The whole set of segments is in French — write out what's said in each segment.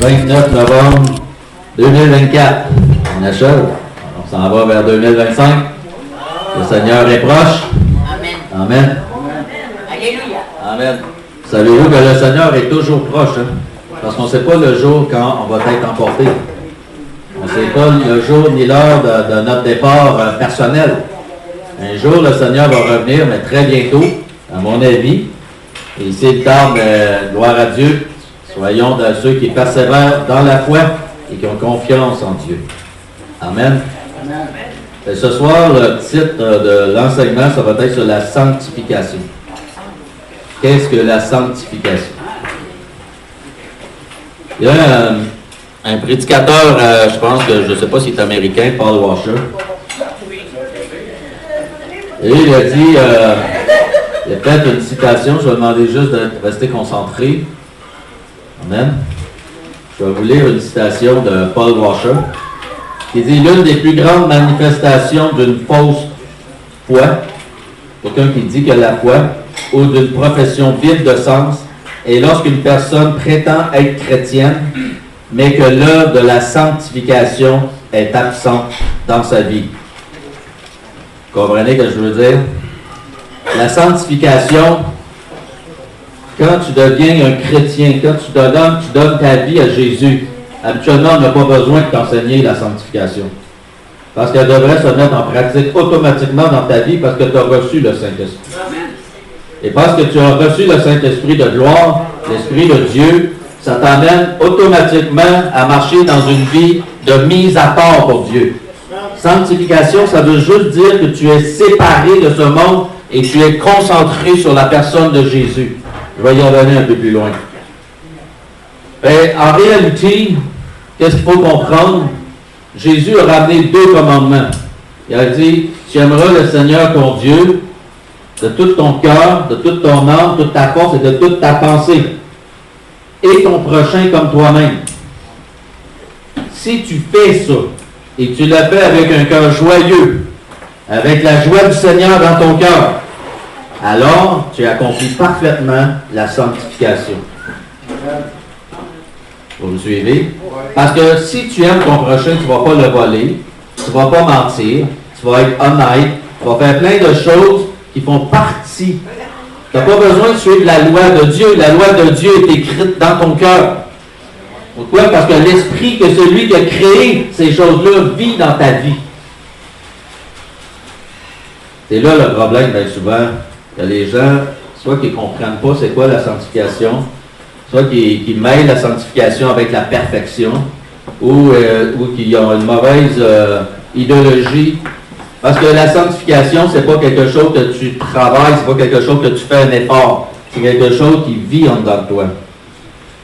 29 novembre 2024. On achève. On s'en va vers 2025. Le Seigneur est proche. Amen. Amen. Alléluia. Amen. Savez-vous que le Seigneur est toujours proche? Hein? Parce qu'on ne sait pas le jour quand on va être emporté. On ne sait pas le jour ni l'heure de notre départ personnel. Un jour, le Seigneur va revenir, mais très bientôt, à mon avis. Et s'il tarde, gloire à Dieu, soyons de ceux qui persévèrent dans la foi et qui ont confiance en Dieu. Amen. Amen. Et ce soir, le titre de l'enseignement, ça va être sur la sanctification. Qu'est-ce que la sanctification? Il y a un prédicateur, je pense que, je ne sais pas s'il est américain, Paul Washer. Et il a dit, il y a peut-être une citation, je vais demander juste de rester concentré. Amen. Je vais vous lire une citation de Paul Washer, qui dit « L'une des plus grandes manifestations d'une fausse foi, quelqu'un qui dit que la foi, ou d'une profession vide de sens, est lorsqu'une personne prétend être chrétienne, mais que l'œuvre de la sanctification est absente dans sa vie. » Vous comprenez ce que je veux dire? La sanctification, quand tu deviens un chrétien, quand tu donnes ta vie à Jésus, habituellement, on n'a pas besoin de t'enseigner la sanctification. Parce qu'elle devrait se mettre en pratique automatiquement dans ta vie parce que tu as reçu le Saint-Esprit. Et parce que tu as reçu le Saint-Esprit de gloire, l'Esprit de Dieu, ça t'amène automatiquement à marcher dans une vie de mise à part pour Dieu. Sanctification, ça veut juste dire que tu es séparé de ce monde et tu es concentré sur la personne de Jésus. Je vais y revenir un peu plus loin. Et en réalité, qu'est-ce qu'il faut comprendre? Jésus a ramené deux commandements. Il a dit, tu aimeras le Seigneur ton Dieu de tout ton cœur, de toute ton âme, de toute ta force et de toute ta pensée. Et ton prochain comme toi-même. Si tu fais ça, et tu le fais avec un cœur joyeux, avec la joie du Seigneur dans ton cœur, alors tu accomplis parfaitement la sanctification. Vous me suivez? Parce que si tu aimes ton prochain, tu ne vas pas le voler, tu ne vas pas mentir, tu vas être honnête, tu vas faire plein de choses qui font partie. Tu n'as pas besoin de suivre la loi de Dieu. La loi de Dieu est écrite dans ton cœur. Pourquoi? Parce que l'Esprit que celui qui a créé ces choses-là vit dans ta vie. C'est là le problème, bien souvent, que les gens, soit qu'ils ne comprennent pas c'est quoi la sanctification, soit qu'ils mêlent la sanctification avec la perfection, ou qu'ils ont une mauvaise idéologie. Parce que la sanctification, c'est pas quelque chose que tu travailles, c'est pas quelque chose que tu fais un effort. C'est quelque chose qui vit en dedans de toi.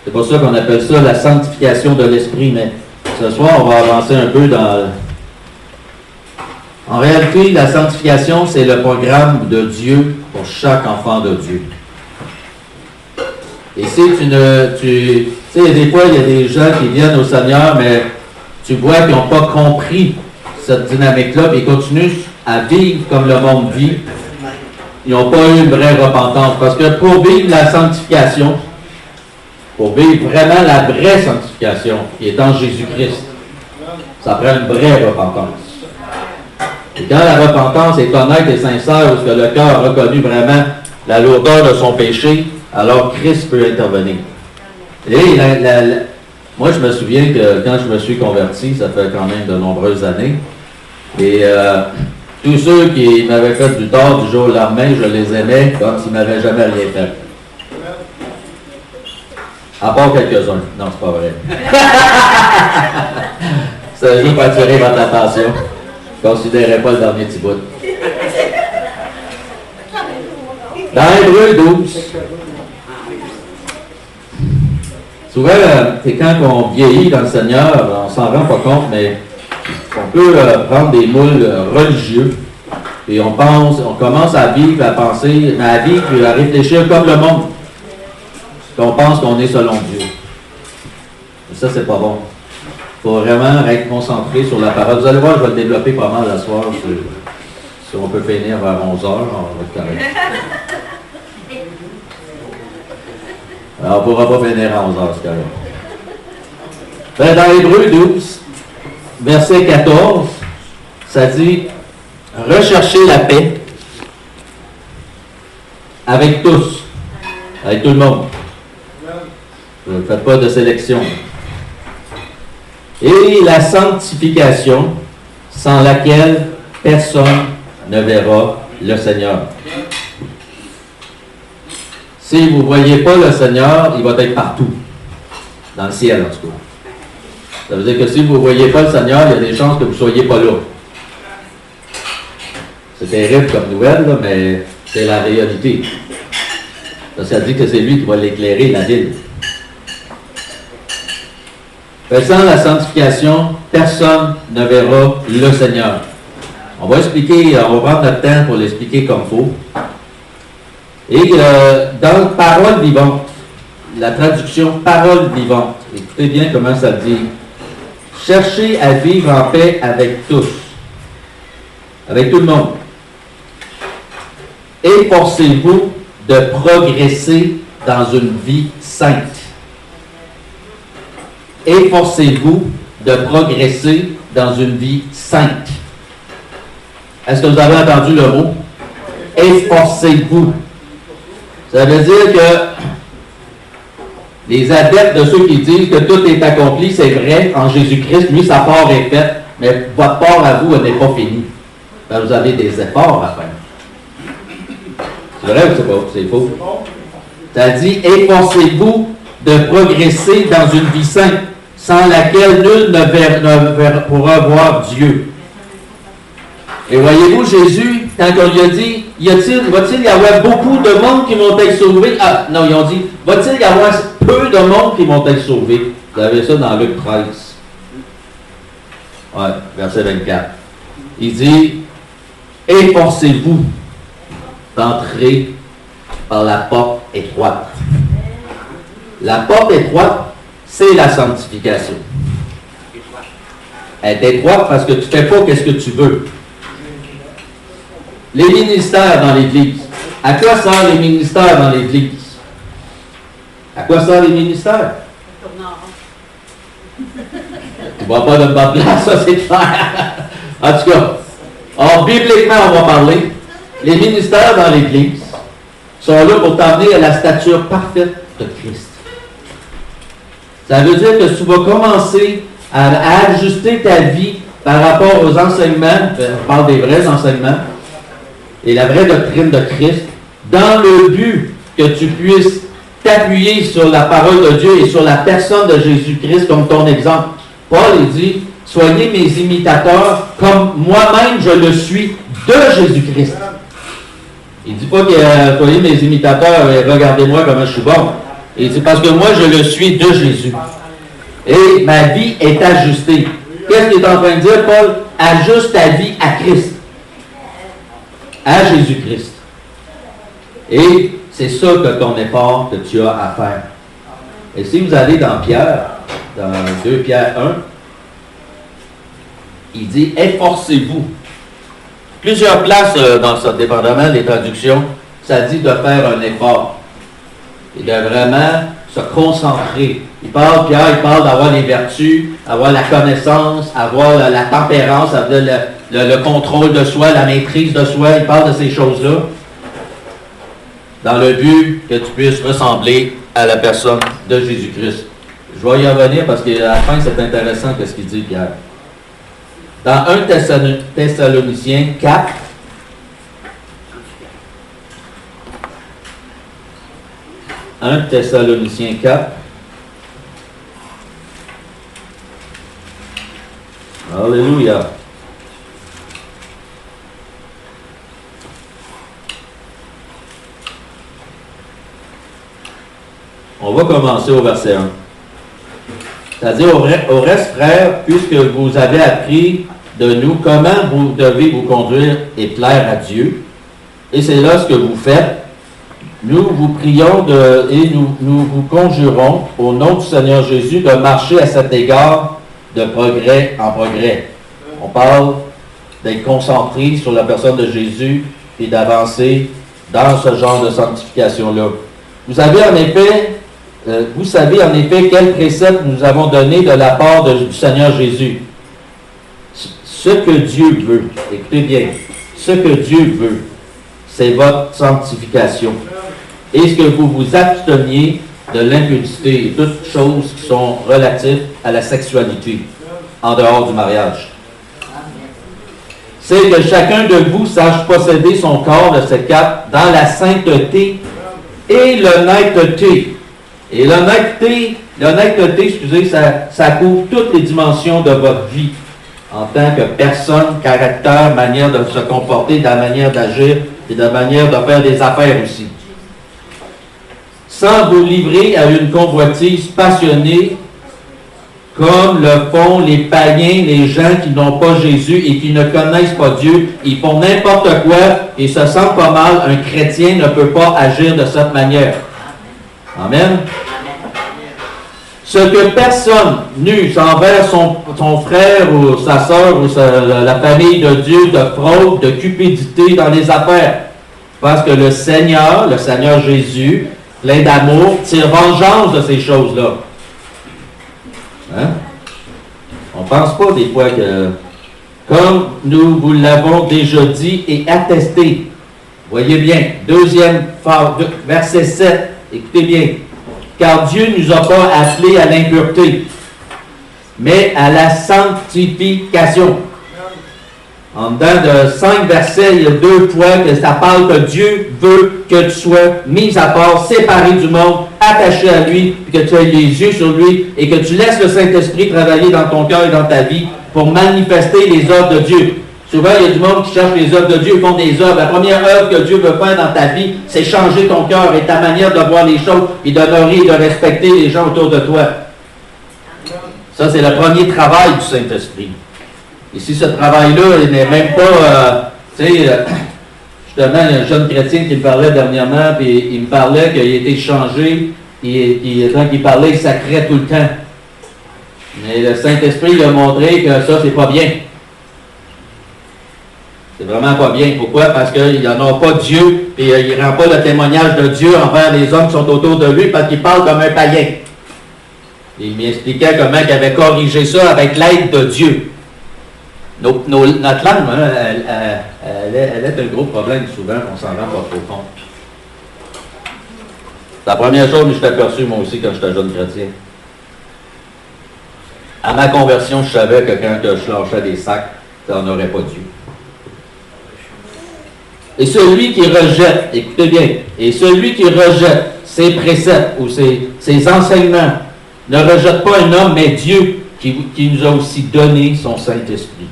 C'est pour ça qu'on appelle ça la sanctification de l'esprit. Mais ce soir, on va avancer un peu dans... En réalité, la sanctification, c'est le programme de Dieu pour chaque enfant de Dieu. Et si tu sais, des fois, il y a des gens qui viennent au Seigneur, mais tu vois qu'ils n'ont pas compris cette dynamique-là, puis ils continuent à vivre comme le monde vit. Ils n'ont pas eu une vraie repentance. Parce que pour vivre la sanctification, pour vivre vraiment la vraie sanctification, qui est en Jésus-Christ, ça prend une vraie repentance. Et quand la repentance est honnête et sincère, où le cœur a reconnu vraiment la lourdeur de son péché, alors Christ peut intervenir. Et moi, je me souviens que quand je me suis converti, ça fait quand même de nombreuses années, et tous ceux qui m'avaient fait du tort du jour au lendemain, je les aimais comme s'ils ne m'avaient jamais rien fait. À part quelques-uns. Non, c'est pas vrai. C'est juste pour attirer votre attention. Je ne considérais pas le dernier petit bout. Dans Hébreux 12, souvent, c'est quand on vieillit dans le Seigneur, on ne s'en rend pas compte, mais on peut prendre des moules religieux et on commence à vivre, à penser, à vivre et à réfléchir comme le monde. On pense qu'on est selon Dieu. Et ça, c'est pas bon. Il faut vraiment être concentré sur la parole. Vous allez voir, je vais le développer pas mal la soir. Si on peut finir vers 11h, on va être correct. Alors, on ne pourra pas finir à 11h, c'est correct. Ben, dans Hébreux 12, verset 14, ça dit « Recherchez la paix avec tous, avec tout le monde. » Ne faites pas de sélection. Et la sanctification, sans laquelle personne ne verra le Seigneur. Si vous ne voyez pas le Seigneur, il va être partout. Dans le ciel, en tout cas. Ça veut dire que si vous ne voyez pas le Seigneur, il y a des chances que vous ne soyez pas là. C'est terrible comme nouvelle, là, mais c'est la réalité. Ça dit que c'est lui qui va l'éclairer, la ville. Sans la sanctification, personne ne verra le Seigneur. On va expliquer, on va prendre notre temps pour l'expliquer comme il faut. Et dans Parole vivante, la traduction Parole vivante, écoutez bien comment ça dit. Cherchez à vivre en paix avec tous, avec tout le monde. Efforcez-vous de progresser dans une vie sainte. Efforcez-vous de progresser dans une vie sainte. Est-ce que vous avez entendu le mot? Efforcez-vous. Ça veut dire que les adeptes de ceux qui disent que tout est accompli, c'est vrai, en Jésus-Christ, lui, sa part est faite, mais votre part à vous, elle n'est pas finie. Ben, vous avez des efforts à faire. C'est vrai ou c'est pas? C'est faux. Ça dit, efforcez-vous de progresser dans une vie sainte, sans laquelle nul ne pourra voir Dieu. Et voyez-vous, Jésus, quand on lui a dit, va-t-il y avoir beaucoup de monde qui vont être sauvés? Ah, non, ils ont dit, va-t-il y avoir peu de monde qui vont être sauvés? Vous avez ça dans Luc 13. Ouais, verset 24. Il dit, efforcez-vous d'entrer par la porte étroite. La porte étroite, c'est la sanctification. Elle est étroite parce que tu ne fais pas ce que tu veux. Les ministères dans l'Église. À quoi servent les ministères dans l'Église? À quoi servent les ministères? Tu ne vas pas de bonne place, ça c'est clair. En tout cas, bibliquement, on va parler. Les ministères dans l'Église sont là pour t'amener à la stature parfaite de Christ. Ça veut dire que tu vas commencer à ajuster ta vie par rapport aux enseignements, on parle des vrais enseignements, et la vraie doctrine de Christ, dans le but que tu puisses t'appuyer sur la parole de Dieu et sur la personne de Jésus-Christ comme ton exemple. Paul, il dit, soyez mes imitateurs comme moi-même je le suis de Jésus-Christ. Il ne dit pas que soyez mes imitateurs et regardez-moi comment je suis bon. Il dit parce que moi je le suis de Jésus. Et ma vie est ajustée. Qu'est-ce qu'il est en train de dire, Paul? Ajuste ta vie à Christ. À Jésus-Christ. Et c'est ça que ton effort que tu as à faire. Et si vous allez dans Pierre, dans 2 Pierre 1, il dit « Efforcez-vous ». Plusieurs places dans ce dépendamment des traductions, ça dit de faire un effort. Et de vraiment se concentrer. Pierre, il parle d'avoir les vertus, avoir la connaissance, avoir la tempérance, avoir le contrôle de soi, la maîtrise de soi. Il parle de ces choses-là dans le but que tu puisses ressembler à la personne de Jésus-Christ. Je vais y revenir parce qu'à la fin, c'est intéressant ce qu'il dit, Pierre. Dans 1 Thessaloniciens 4, « 1 Thessaloniciens 4. Alléluia. On va commencer au verset 1. C'est-à-dire, au reste, frères, puisque vous avez appris de nous comment vous devez vous conduire et plaire à Dieu, et c'est là ce que vous faites, nous vous prions et nous vous conjurons au nom du Seigneur Jésus de marcher à cet égard de progrès en progrès. On parle d'être concentré sur la personne de Jésus et d'avancer dans ce genre de sanctification-là. Vous avez en effet vous savez en effet quel précepte nous avons donné de la part du Seigneur Jésus. Ce que Dieu veut, écoutez bien, ce que Dieu veut, c'est votre sanctification. Et ce que vous vous absteniez de l'impudicité et toutes choses qui sont relatives à la sexualité en dehors du mariage. C'est que chacun de vous sache posséder son corps de ces quatre dans la sainteté et l'honnêteté. Et l'honnêteté, excusez, ça couvre toutes les dimensions de votre vie en tant que personne, caractère, manière de se comporter, de la manière d'agir et de la manière de faire des affaires aussi. Sans vous livrer à une convoitise passionnée comme le font les païens, les gens qui n'ont pas Jésus et qui ne connaissent pas Dieu. Ils font n'importe quoi et se sentent pas mal. Un chrétien ne peut pas agir de cette manière. Amen. Ce que personne n'use envers son frère ou sa sœur ou la famille de Dieu, de fraude, de cupidité dans les affaires. Parce que le Seigneur Jésus, plein d'amour, tire vengeance de ces choses-là. Hein? On ne pense pas des fois que, comme nous vous l'avons déjà dit et attesté, voyez bien, verset 7, écoutez bien, car Dieu ne nous a pas appelés à l'impureté, mais à la sanctification. En dedans de 5 versets, il y a 2 fois que ça parle que Dieu veut que tu sois mis à part, séparé du monde, attaché à lui, que tu aies les yeux sur lui et que tu laisses le Saint-Esprit travailler dans ton cœur et dans ta vie pour manifester les œuvres de Dieu. Souvent, il y a du monde qui cherche les œuvres de Dieu, ils font des œuvres. La première œuvre que Dieu veut faire dans ta vie, c'est changer ton cœur et ta manière de voir les choses et d'honorer et de respecter les gens autour de toi. Ça, c'est le premier travail du Saint-Esprit. Et si ce travail-là, il n'est même pas, justement, il y a un jeune chrétien qui me parlait dernièrement, puis il me parlait qu'il a été changé, et quand il parlait, il sacrait tout le temps. Mais le Saint-Esprit lui a montré que ça, c'est pas bien. C'est vraiment pas bien. Pourquoi? Parce qu'il n'en a pas Dieu, et il ne rend pas le témoignage de Dieu envers les hommes qui sont autour de lui, parce qu'il parle comme un païen. Il m'expliquait comment il avait corrigé ça avec l'aide de Dieu. Notre langue, hein, elle est un gros problème souvent, on s'en rend pas trop compte. C'est la première chose que je t'ai aperçu moi aussi quand j'étais jeune chrétien. À ma conversion, je savais que quand je lâchais des sacs, ça n'aurait pas Dieu. Et celui qui rejette, écoutez bien, et celui qui rejette ses préceptes ou ses enseignements, ne rejette pas un homme, mais Dieu qui nous a aussi donné son Saint-Esprit.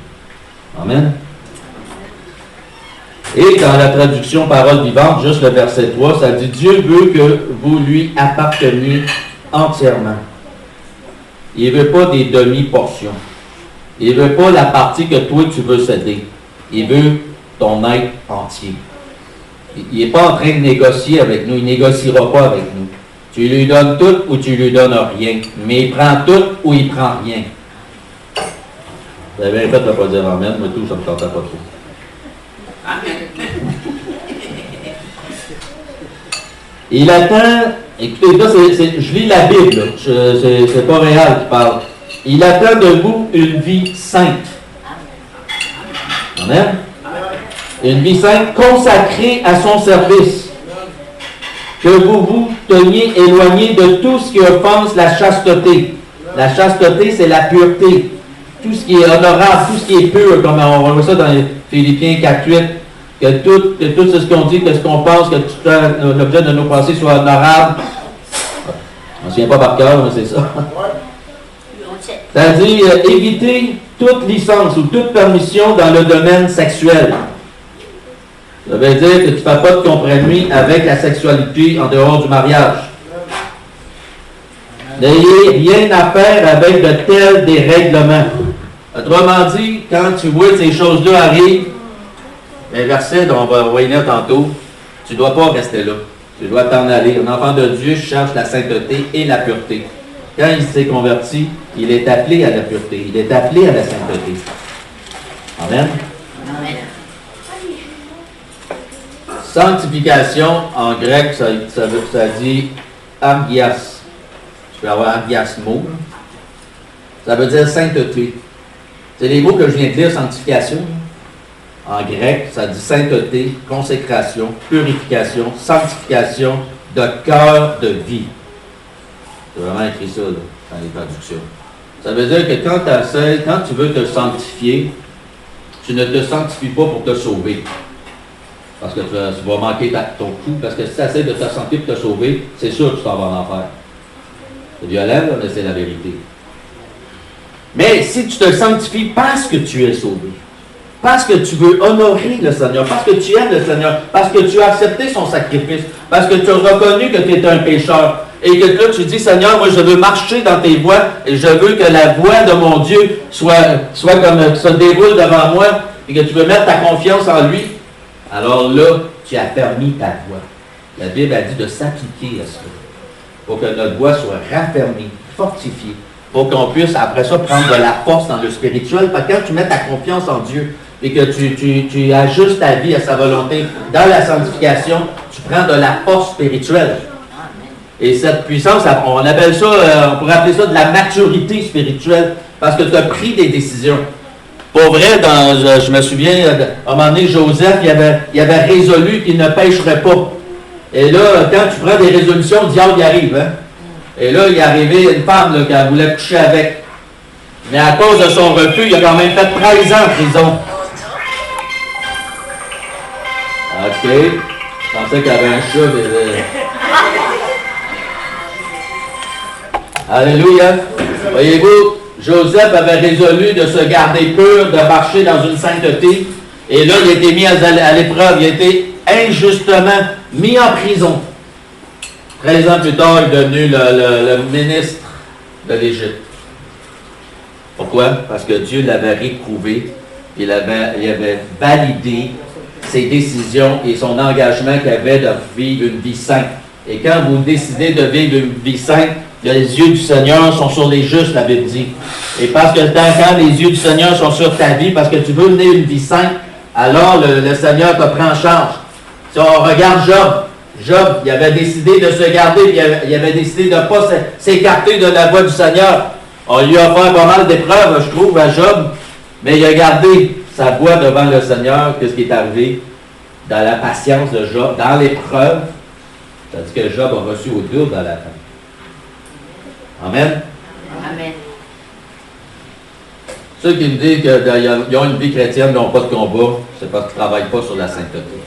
Amen. Et dans la traduction Parole vivante, juste le verset 3, ça dit « Dieu veut que vous lui apparteniez entièrement. » Il ne veut pas des demi-portions. Il ne veut pas la partie que toi tu veux céder. Il veut ton être entier. Il n'est pas en train de négocier avec nous. Il ne négociera pas avec nous. Tu lui donnes tout ou tu lui donnes rien. Mais il prend tout ou il prend rien. Vous avez bien fait de ne pas dire amen, mais tout, ça ne me tentait pas trop. Amen. Il attend, écoutez, là, je lis la Bible, c'est pas Réal qui parle. Il attend de vous une vie sainte. Amen. Une vie sainte consacrée à son service. Que vous vous teniez éloigné de tout ce qui offense la chasteté. La chasteté, c'est la pureté. Tout ce qui est honorable, tout ce qui est pur, comme on voit ça dans les Philippiens 4.8, que tout ce qu'on dit, que ce qu'on pense, que tout l'objet de nos pensées soit honorable. On ne se souvient pas par cœur, mais c'est ça. C'est-à-dire éviter toute licence ou toute permission dans le domaine sexuel. Ça veut dire que tu ne fais pas de compromis avec la sexualité en dehors du mariage. N'ayez rien à faire avec de tels dérèglements. Autrement dit, quand tu vois que ces choses-là arrivent, les versets dont on va revenir tantôt, tu ne dois pas rester là. Tu dois t'en aller. Un enfant de Dieu cherche la sainteté et la pureté. Quand il s'est converti, il est appelé à la pureté. Il est appelé à la sainteté. Amen. Amen. Sanctification, en grec, ça dit agias. peux avoir agiasmo. Ça veut dire sainteté. C'est les mots que je viens de lire, sanctification. En grec, ça dit sainteté, consécration, purification, sanctification de cœur de vie. C'est vraiment écrit ça là, dans les traductions. Ça veut dire que quand tu veux te sanctifier, tu ne te sanctifies pas pour te sauver. Parce que tu vas manquer ton coup. Parce que si tu essaies de te sanctifier pour te sauver, c'est sûr que tu t'en vas en enfer. C'est violent, là, mais c'est la vérité. Mais si tu te sanctifies parce que tu es sauvé, parce que tu veux honorer le Seigneur, parce que tu aimes le Seigneur, parce que tu as accepté son sacrifice, parce que tu as reconnu que tu es un pécheur, et que là tu dis, Seigneur, moi je veux marcher dans tes voies, et je veux que la voie de mon Dieu soit comme se déroule devant moi, et que tu veux mettre ta confiance en lui, alors là, tu as permis ta voie. La Bible a dit de s'appliquer à cela, pour que notre voie soit raffermie, fortifiée, pour qu'on puisse après ça prendre de la force dans le spirituel, parce que quand tu mets ta confiance en Dieu, et que tu ajustes ta vie à sa volonté dans la sanctification, tu prends de la force spirituelle. Et cette puissance, on appelle ça, on pourrait appeler ça de la maturité spirituelle, parce que tu as pris des décisions. Pour vrai, je me souviens, à un moment donné, Joseph, il avait résolu qu'il ne pêcherait pas. Et là, quand tu prends des résolutions, le diable y arrive. Hein? Et là, il est arrivé une femme là, qu'elle voulait coucher avec. Mais à cause de son refus, il a quand même fait 13 ans en prison. OK. Je pensais qu'il y avait un chat. Alléluia. Voyez-vous, Joseph avait résolu de se garder pur, de marcher dans une sainteté. Et là, il a été mis à l'épreuve. Il a été injustement mis en prison. 13 ans plus tard, il est devenu le ministre de l'Égypte. Pourquoi? Parce que Dieu l'avait réprouvé. Il avait validé ses décisions et son engagement qu'il avait de vivre une vie sainte. Et quand vous décidez de vivre une vie sainte, les yeux du Seigneur sont sur les justes, la Bible dit. Et parce que quand les yeux du Seigneur sont sur ta vie, parce que tu veux mener une vie sainte, alors le Seigneur te prend en charge. Si on regarde Job, il avait décidé de se garder, puis il avait décidé de ne pas s'écarter de la voie du Seigneur. On lui a offert pas mal d'épreuves, je trouve, à Job, mais il a gardé sa voie devant le Seigneur. Qu'est-ce qui est arrivé? Dans la patience de Job, dans l'épreuve, c'est-à-dire que Job a reçu au double à la fin. Amen? Amen. Ceux qui me disent qu'ils ont une vie chrétienne, mais n'ont pas de combat, c'est parce qu'ils ne travaillent pas sur la sainteté.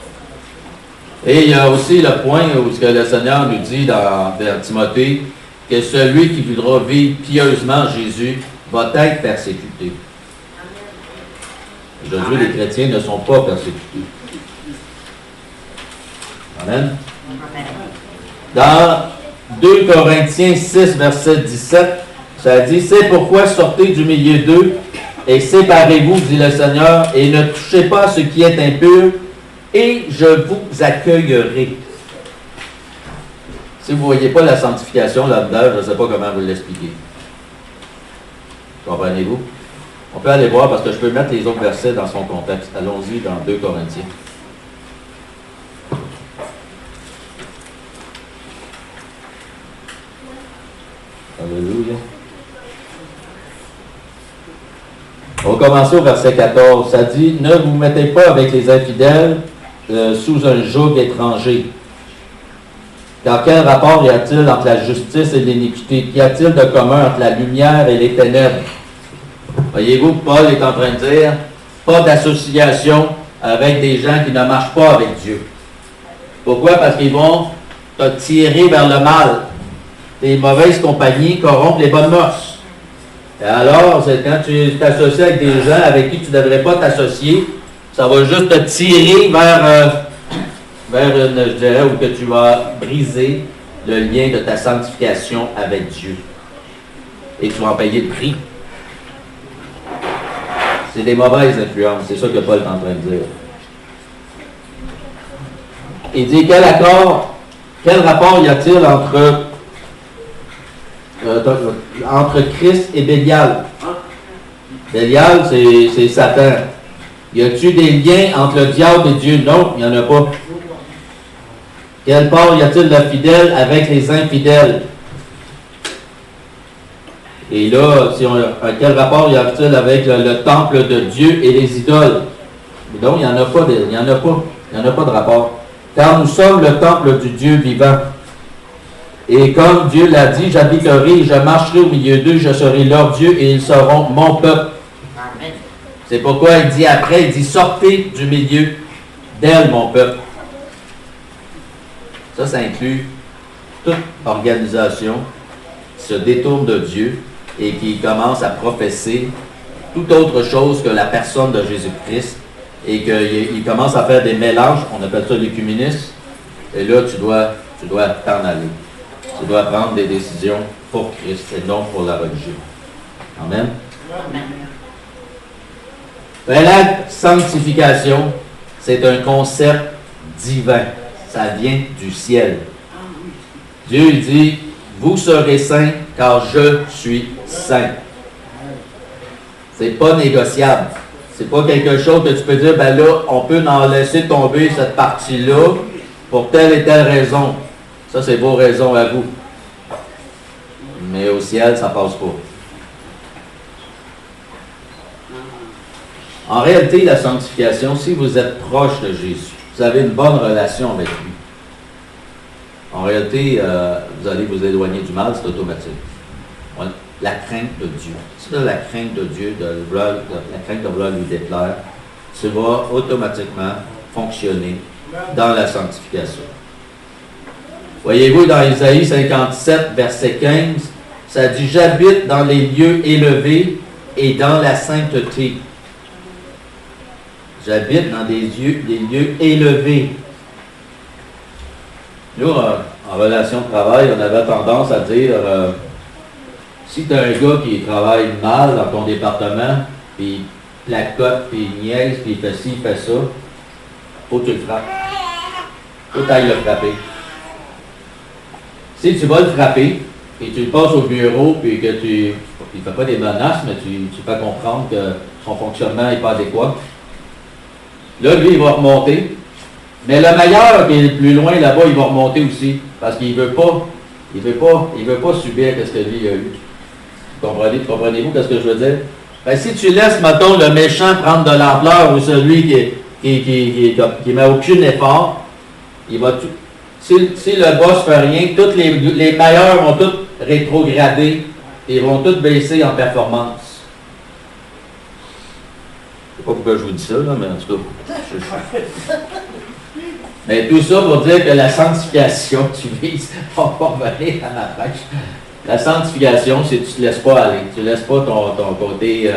Et il y a aussi le point où ce que le Seigneur nous dit dans Timothée, que celui qui voudra vivre pieusement Jésus va être persécuté. Aujourd'hui, les chrétiens ne sont pas persécutés. Amen. Dans 2 Corinthiens 6, verset 17, ça dit, « C'est pourquoi sortez du milieu d'eux et séparez-vous, dit le Seigneur, et ne touchez pas à ce qui est impur, et je vous accueillerai. » Si vous ne voyez pas la sanctification là-dedans, je ne sais pas comment vous l'expliquer. Comprenez-vous? On peut aller voir parce que je peux mettre les autres versets dans son contexte. Allons-y dans 2 Corinthiens. Alléluia. On va commencer au verset 14. Ça dit, « Ne vous mettez pas avec les infidèles sous un joug étranger. Car quel rapport y a-t-il entre la justice et l'iniquité? Qu'y a-t-il de commun entre la lumière et les ténèbres? » Voyez-vous, Paul est en train de dire, pas d'association avec des gens qui ne marchent pas avec Dieu. Pourquoi? Parce qu'ils vont te tirer vers le mal. Les mauvaises compagnies corrompent les bonnes mœurs. Et alors, c'est quand tu t'associes avec des gens avec qui tu ne devrais pas t'associer, ça va juste te tirer vers une, je dirais, où que tu vas briser le lien de ta sanctification avec Dieu. Et tu vas en payer le prix. C'est des mauvaises influences, c'est ça que Paul est en train de dire. Il dit, quel rapport y a-t-il entre Christ et Bélial? Bélial, c'est Satan. Y a-t-il des liens entre le diable et Dieu? Non, il n'y en a pas. Quel part y a-t-il de fidèle avec les infidèles? Et là, quel rapport y a-t-il avec le temple de Dieu et les idoles? Donc, il n'y en a pas de rapport. Car nous sommes le temple du Dieu vivant. Et comme Dieu l'a dit, j'habiterai, je marcherai au milieu d'eux, je serai leur Dieu et ils seront mon peuple. Amen. C'est pourquoi il dit après, il dit, sortez du milieu d'elle, mon peuple. Ça inclut toute organisation qui se détourne de Dieu et qui commence à professer toute autre chose que la personne de Jésus-Christ et qu'il commence à faire des mélanges, on appelle ça l'écuménisme, et là, tu dois t'en aller. Tu dois prendre des décisions pour Christ et non pour la religion. Amen. Amen. Ben, la sanctification, c'est un concept divin. Ça vient du ciel. Dieu dit, vous serez saints car je suis saint. C'est pas négociable. C'est pas quelque chose que tu peux dire, ben là, on peut en laisser tomber cette partie-là pour telle et telle raison. Ça, c'est vos raisons à vous. Mais au ciel, ça passe pas. En réalité, la sanctification, si vous êtes proche de Jésus, vous avez une bonne relation avec lui. En réalité, vous allez vous éloigner du mal, c'est automatique. Ouais. La crainte de Dieu. Si tu as la crainte de Dieu, la crainte de vouloir lui déplaire, tu vas automatiquement fonctionner dans la sanctification. Voyez-vous, dans Isaïe 57, verset 15, ça dit « J'habite dans les lieux élevés et dans la sainteté. » J'habite dans des lieux élevés. Nous, en relation de travail, on avait tendance à dire si tu as un gars qui travaille mal dans ton département, puis il placote, puis il niaise, puis il fait ci, il fait ça, faut que tu le frappes. Faut que tu ailles le frapper. Si tu vas le frapper, et tu le passes au bureau, puis que tu ne fais pas des menaces, mais tu fais comprendre que son fonctionnement n'est pas adéquat, là, lui, il va remonter. Mais le meilleur qui est plus loin là-bas, il va remonter aussi. Parce qu'il ne veut pas subir ce que lui a eu. Comprenez-vous ce que je veux dire? Ben, si tu laisses, mettons, le méchant prendre de l'ampleur ou celui qui met aucun effort, il va tout. Si le boss ne fait rien, tous les meilleurs vont tous rétrograder et vont tous baisser en performance. Je ne sais pas pourquoi je vous dis ça, là, mais en tout cas. Mais tout ça pour dire que la sanctification, tu vises, on va revenir à la pêche. La sanctification, c'est que tu ne te laisses pas aller. Tu ne laisses pas ton côté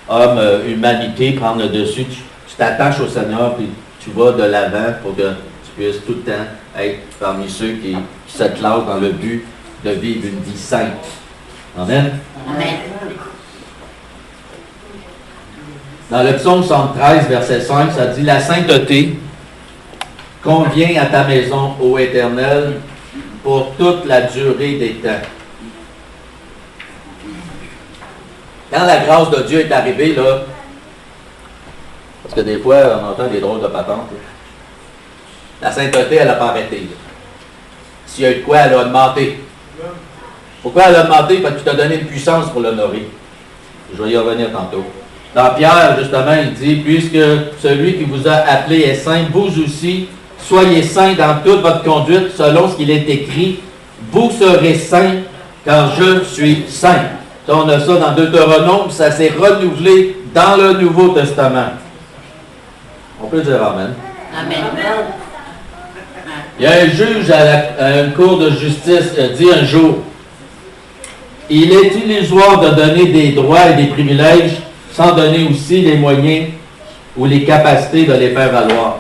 homme, humanité prendre le dessus. Tu t'attaches au Seigneur puis tu vas de l'avant pour que tu puisses tout le temps être parmi ceux qui se classent dans le but de vivre une vie sainte. Amen. Amen. Dans le psaume 73, verset 5, ça dit « La sainteté convient à ta maison, ô Éternel, pour toute la durée des temps. » Quand la grâce de Dieu est arrivée, là, parce que des fois, on entend des drôles de patentes, là, la sainteté, elle n'a pas arrêté. Là. S'il y a eu de quoi, elle a augmenté. Pourquoi elle a augmenté? Parce que tu t'as donné une puissance pour l'honorer. Je vais y revenir tantôt. Dans Pierre, justement, il dit, puisque celui qui vous a appelé est saint, vous aussi, soyez saints dans toute votre conduite, selon ce qu'il est écrit, vous serez saints, car je suis saint. Ça, on a ça dans Deutéronome, ça s'est renouvelé dans le Nouveau Testament. On peut dire Amen. Amen. Il y a un juge à une cour de justice qui a dit un jour, il est illusoire de donner des droits et des privilèges sans donner aussi les moyens ou les capacités de les faire valoir.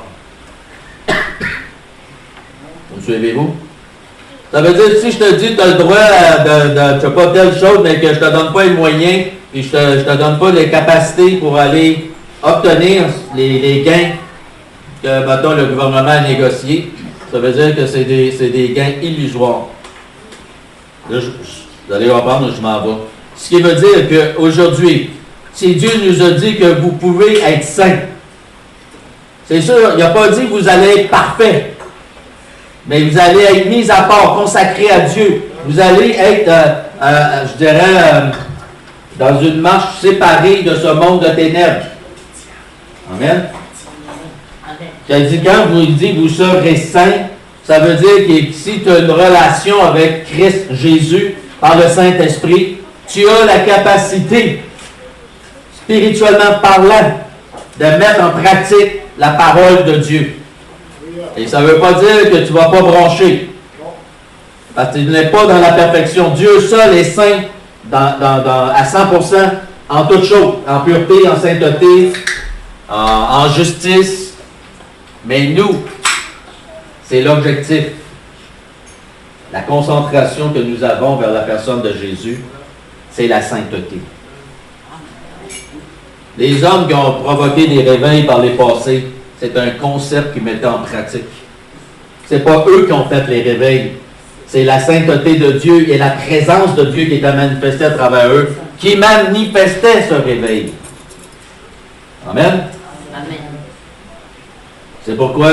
Vous me suivez-vous? Ça veut dire, si je te dis que tu as le droit de je sais pas telle chose, mais que je ne te donne pas les moyens et je ne te donne pas les capacités pour aller obtenir les gains que, mettons, le gouvernement a négociés, ça veut dire que c'est des gains illusoires. Là, vous allez comprendre où je m'en vais. Ce qui veut dire qu'aujourd'hui, si Dieu nous a dit que vous pouvez être saints, c'est sûr, il n'a pas dit que vous allez être parfait, mais vous allez être mis à part, consacré à Dieu. Vous allez être, je dirais, dans une marche séparée de ce monde de ténèbres. Amen. Quand vous dites vous serez saints, ça veut dire que si tu as une relation avec Christ Jésus par le Saint-Esprit, tu as la capacité, spirituellement parlant, de mettre en pratique la parole de Dieu. Et ça ne veut pas dire que tu ne vas pas broncher. Parce que tu n'es pas dans la perfection. Dieu seul est saint à 100% en toutes choses. En pureté, en sainteté, en justice. Mais nous, c'est l'objectif. La concentration que nous avons vers la personne de Jésus, c'est la sainteté. Les hommes qui ont provoqué des réveils par les passés, c'est un concept qu'ils mettaient en pratique. Ce n'est pas eux qui ont fait les réveils. C'est la sainteté de Dieu et la présence de Dieu qui était manifestée à travers eux, qui manifestait ce réveil. Amen. Amen. C'est pourquoi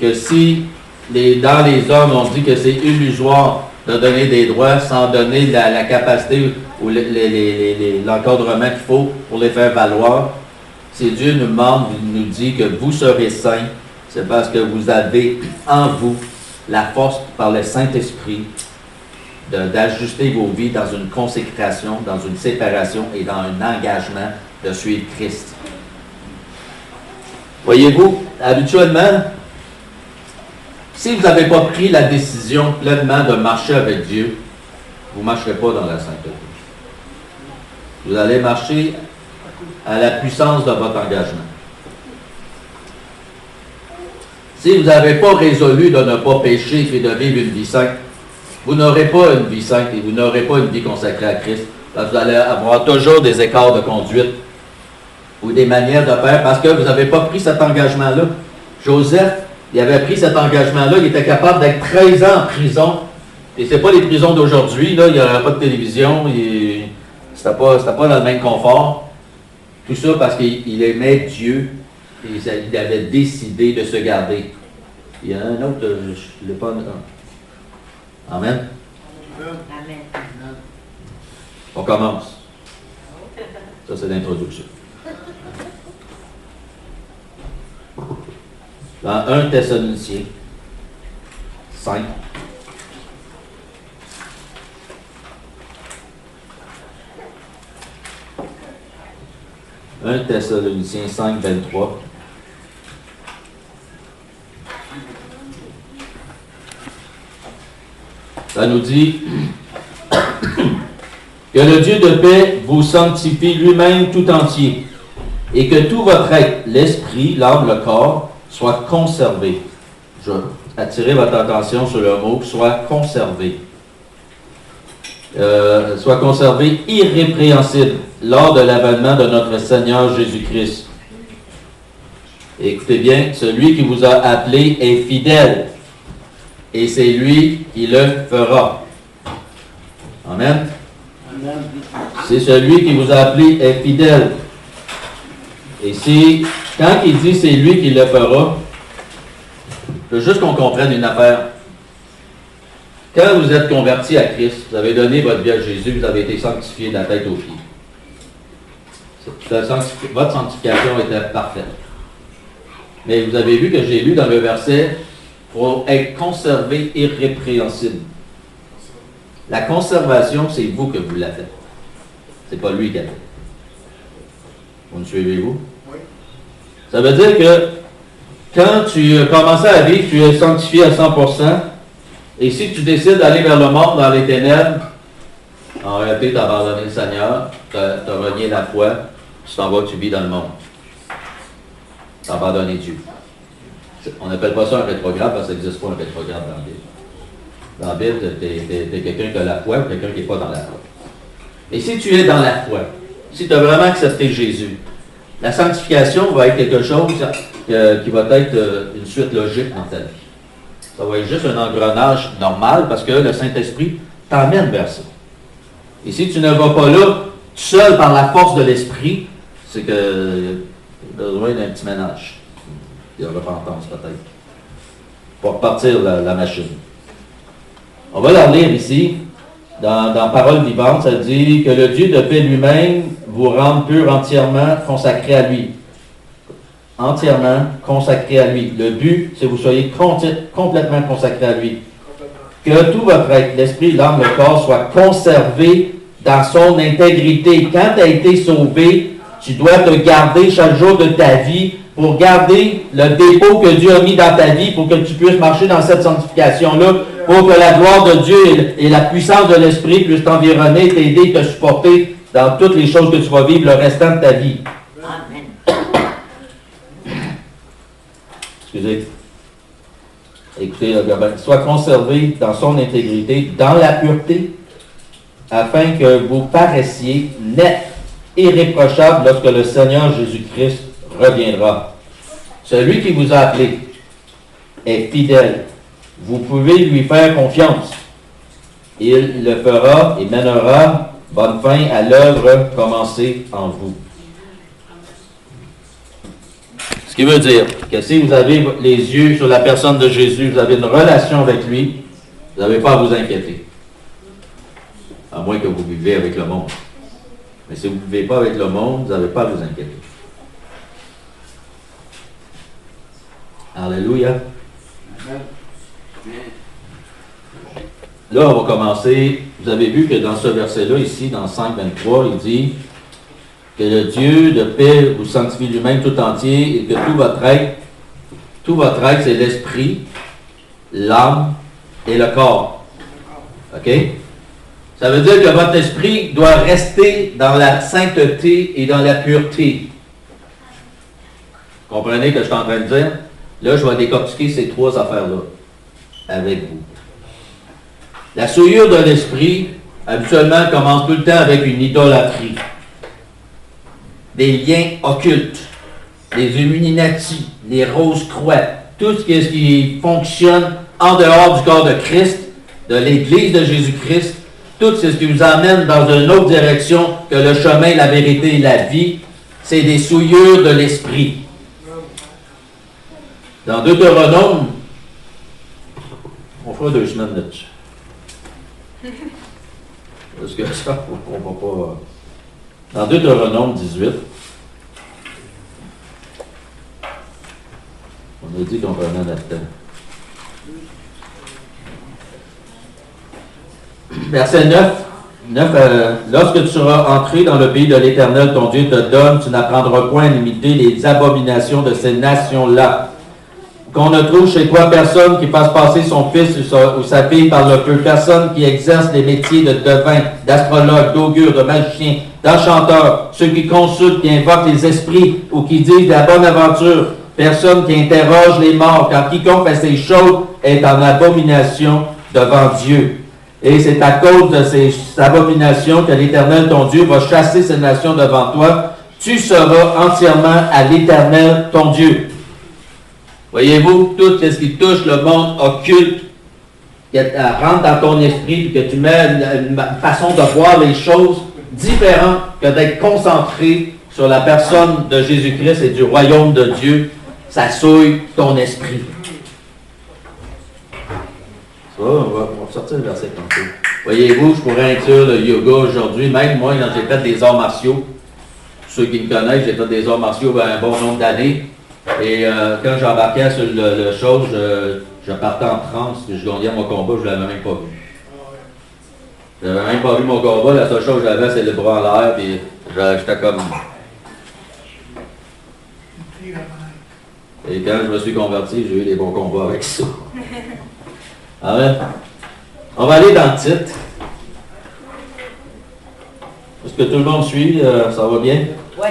que si dans les hommes on dit que c'est illusoire de donner des droits sans donner la capacité ou l'encadrement qu'il faut pour les faire valoir, si Dieu nous dit que vous serez saints, c'est parce que vous avez en vous la force par le Saint-Esprit d'ajuster vos vies dans une consécration, dans une séparation et dans un engagement de suivre Christ. Voyez-vous, habituellement, si vous n'avez pas pris la décision pleinement de marcher avec Dieu, vous ne marcherez pas dans la sainteté. Vous allez marcher à la puissance de votre engagement. Si vous n'avez pas résolu de ne pas pécher et de vivre une vie sainte, vous n'aurez pas une vie sainte et vous n'aurez pas une vie consacrée à Christ. Parce que vous allez avoir toujours des écarts de conduite ou des manières de faire parce que vous n'avez pas pris cet engagement-là. Joseph, il avait pris cet engagement-là, il était capable d'être 13 ans en prison. Et ce n'est pas les prisons d'aujourd'hui, là, il n'y avait pas de télévision, c'était pas dans le même confort. Tout ça parce qu'il aimait Dieu et il avait décidé de se garder. Il y en a un autre, je ne l'ai pas. Amen. Amen. On commence. Ça, c'est l'introduction. Dans 1 Thessaloniciens 5. « 1 Thessaloniciens 5, 23. Ça nous dit que le Dieu de paix vous sanctifie lui-même tout entier et que tout votre être, l'esprit, l'âme, le corps, soit conservé. Je vais attirer votre attention sur le mot « soit conservé ». Soit conservé irrépréhensible lors de l'avènement de notre Seigneur Jésus-Christ. Écoutez bien, celui qui vous a appelé est fidèle, et c'est lui qui le fera. Amen. C'est celui qui vous a appelé est fidèle. Et quand il dit c'est lui qui le fera, il faut juste qu'on comprenne une affaire. Quand vous êtes converti à Christ, vous avez donné votre vie à Jésus, vous avez été sanctifié de la tête aux pieds. Votre sanctification était parfaite. Mais vous avez vu que j'ai lu dans le verset, pour être conservé irrépréhensible. La conservation, c'est vous que vous l'avez fait. C'est pas lui qui l'a fait. Vous me suivez-vous? Oui. Ça veut dire que quand tu commences à vivre, tu es sanctifié à 100%. Et si tu décides d'aller vers le monde dans les ténèbres, en réalité, tu as abandonné le Seigneur, tu as renié la foi, tu t'en vas, tu vis dans le monde. Tu as abandonné Dieu. On n'appelle pas ça un rétrograde parce que ça n'existe pas un rétrograde dans la Bible. Dans la Bible, tu es quelqu'un qui a la foi ou quelqu'un qui n'est pas dans la foi. Et si tu es dans la foi, si tu as vraiment accepté Jésus, la sanctification va être quelque chose qui va être une suite logique dans ta vie. Ça va être juste un engrenage normal parce que le Saint-Esprit t'emmène vers ça. Et si tu ne vas pas là, tout seul par la force de l'Esprit, c'est que tu as besoin d'un petit ménage. Il y a repentance peut-être. Pour repartir la machine. On va la lire ici. dans Parole vivante, ça dit que le Dieu de paix lui-même vous rende pur entièrement consacré à lui. Entièrement consacré à lui. Le but, c'est que vous soyez complètement consacré à lui. Que tout votre être, l'esprit, l'âme, le corps, soit conservé dans son intégrité. Quand tu as été sauvé, tu dois te garder chaque jour de ta vie pour garder le dépôt que Dieu a mis dans ta vie pour que tu puisses marcher dans cette sanctification-là, pour que la gloire de Dieu et la puissance de l'Esprit puissent t'environner, t'aider, te supporter dans toutes les choses que tu vas vivre le restant de ta vie. Amen. Excusez. Écoutez, soit conservé dans son intégrité, dans la pureté, afin que vous paraissiez net, irréprochable lorsque le Seigneur Jésus-Christ reviendra. Celui qui vous a appelé est fidèle. Vous pouvez lui faire confiance. Il le fera et mènera bonne fin à l'œuvre commencée en vous. Ce qui veut dire que si vous avez les yeux sur la personne de Jésus, vous avez une relation avec lui, vous n'avez pas à vous inquiéter. À moins que vous vivez avec le monde. Mais si vous ne vivez pas avec le monde, vous n'avez pas à vous inquiéter. Alléluia. Là, on va commencer. Vous avez vu que dans ce verset-là, ici, dans 5.23, il dit que le Dieu de paix vous sanctifie lui-même tout entier et que tout votre être, c'est l'esprit, l'âme et le corps. OK? Ça veut dire que votre esprit doit rester dans la sainteté et dans la pureté. Comprenez ce que je suis en train de dire? Là, je vais décortiquer ces trois affaires-là avec vous. La souillure de l'esprit, habituellement, commence tout le temps avec une idolâtrie. Des liens occultes, les Illuminati, les Rose-Croix, tout ce qui fonctionne en dehors du corps de Christ, de l'Église de Jésus-Christ, tout ce qui nous amène dans une autre direction que le chemin, la vérité et la vie, c'est des souillures de l'esprit. Dans Deutéronome, on fera 2 semaines là-dessus. Parce que ça, on va pas... Dans Deutéronome 18, on a dit qu'on prenait notre temps. Verset 9, lorsque tu seras entré dans le pays de l'Éternel, ton Dieu te donne, tu n'apprendras point à imiter les abominations de ces nations-là. Qu'on ne trouve chez toi personne qui fasse passer son fils ou sa fille par le feu, personne qui exerce les métiers de devin, d'astrologue, d'augure, de magicien, d'enchanteur, ceux qui consultent, qui invoquent les esprits ou qui disent la bonne aventure, personne qui interroge les morts, car quiconque fait ces choses est en abomination devant Dieu. Et c'est à cause de ces abominations que l'Éternel, ton Dieu, va chasser ces nations devant toi. Tu seras entièrement à l'Éternel, ton Dieu. Voyez-vous, tout ce qui touche le monde occulte, qui rentre dans ton esprit, que tu mets une façon de voir les choses différente que d'être concentré sur la personne de Jésus-Christ et du royaume de Dieu, ça souille ton esprit. Ça, on va sortir le verset tantôt. Voyez-vous, je pourrais inclure le yoga aujourd'hui. Même moi, quand j'ai fait des arts martiaux, ceux qui me connaissent, j'ai fait des arts martiaux un bon nombre d'années. Et quand j'embarquais sur le chose, je partais en transe, puis je gagnais mon combat, je ne l'avais même pas vu. Je n'avais même pas vu mon combat, la seule chose que j'avais, c'est le bras en l'air, puis j'étais comme... Et quand je me suis converti, j'ai eu des bons combats avec ça. Amen. On va aller dans le titre. Est-ce que tout le monde suit? Ça va bien? Oui.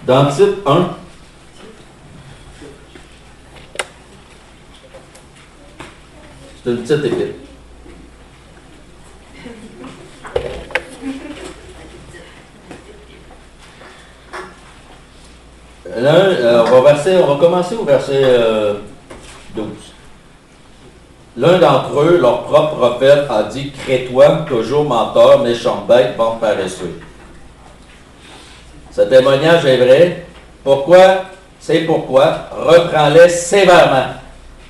Dans le titre 1, c'est une petite équipe. Là, on va commencer au verset 12. L'un d'entre eux, leur propre prophète, a dit « Crétois, toujours menteur, méchant bête, vente paresseux. » Ce témoignage est vrai. Pourquoi? C'est pourquoi reprends-les sévèrement,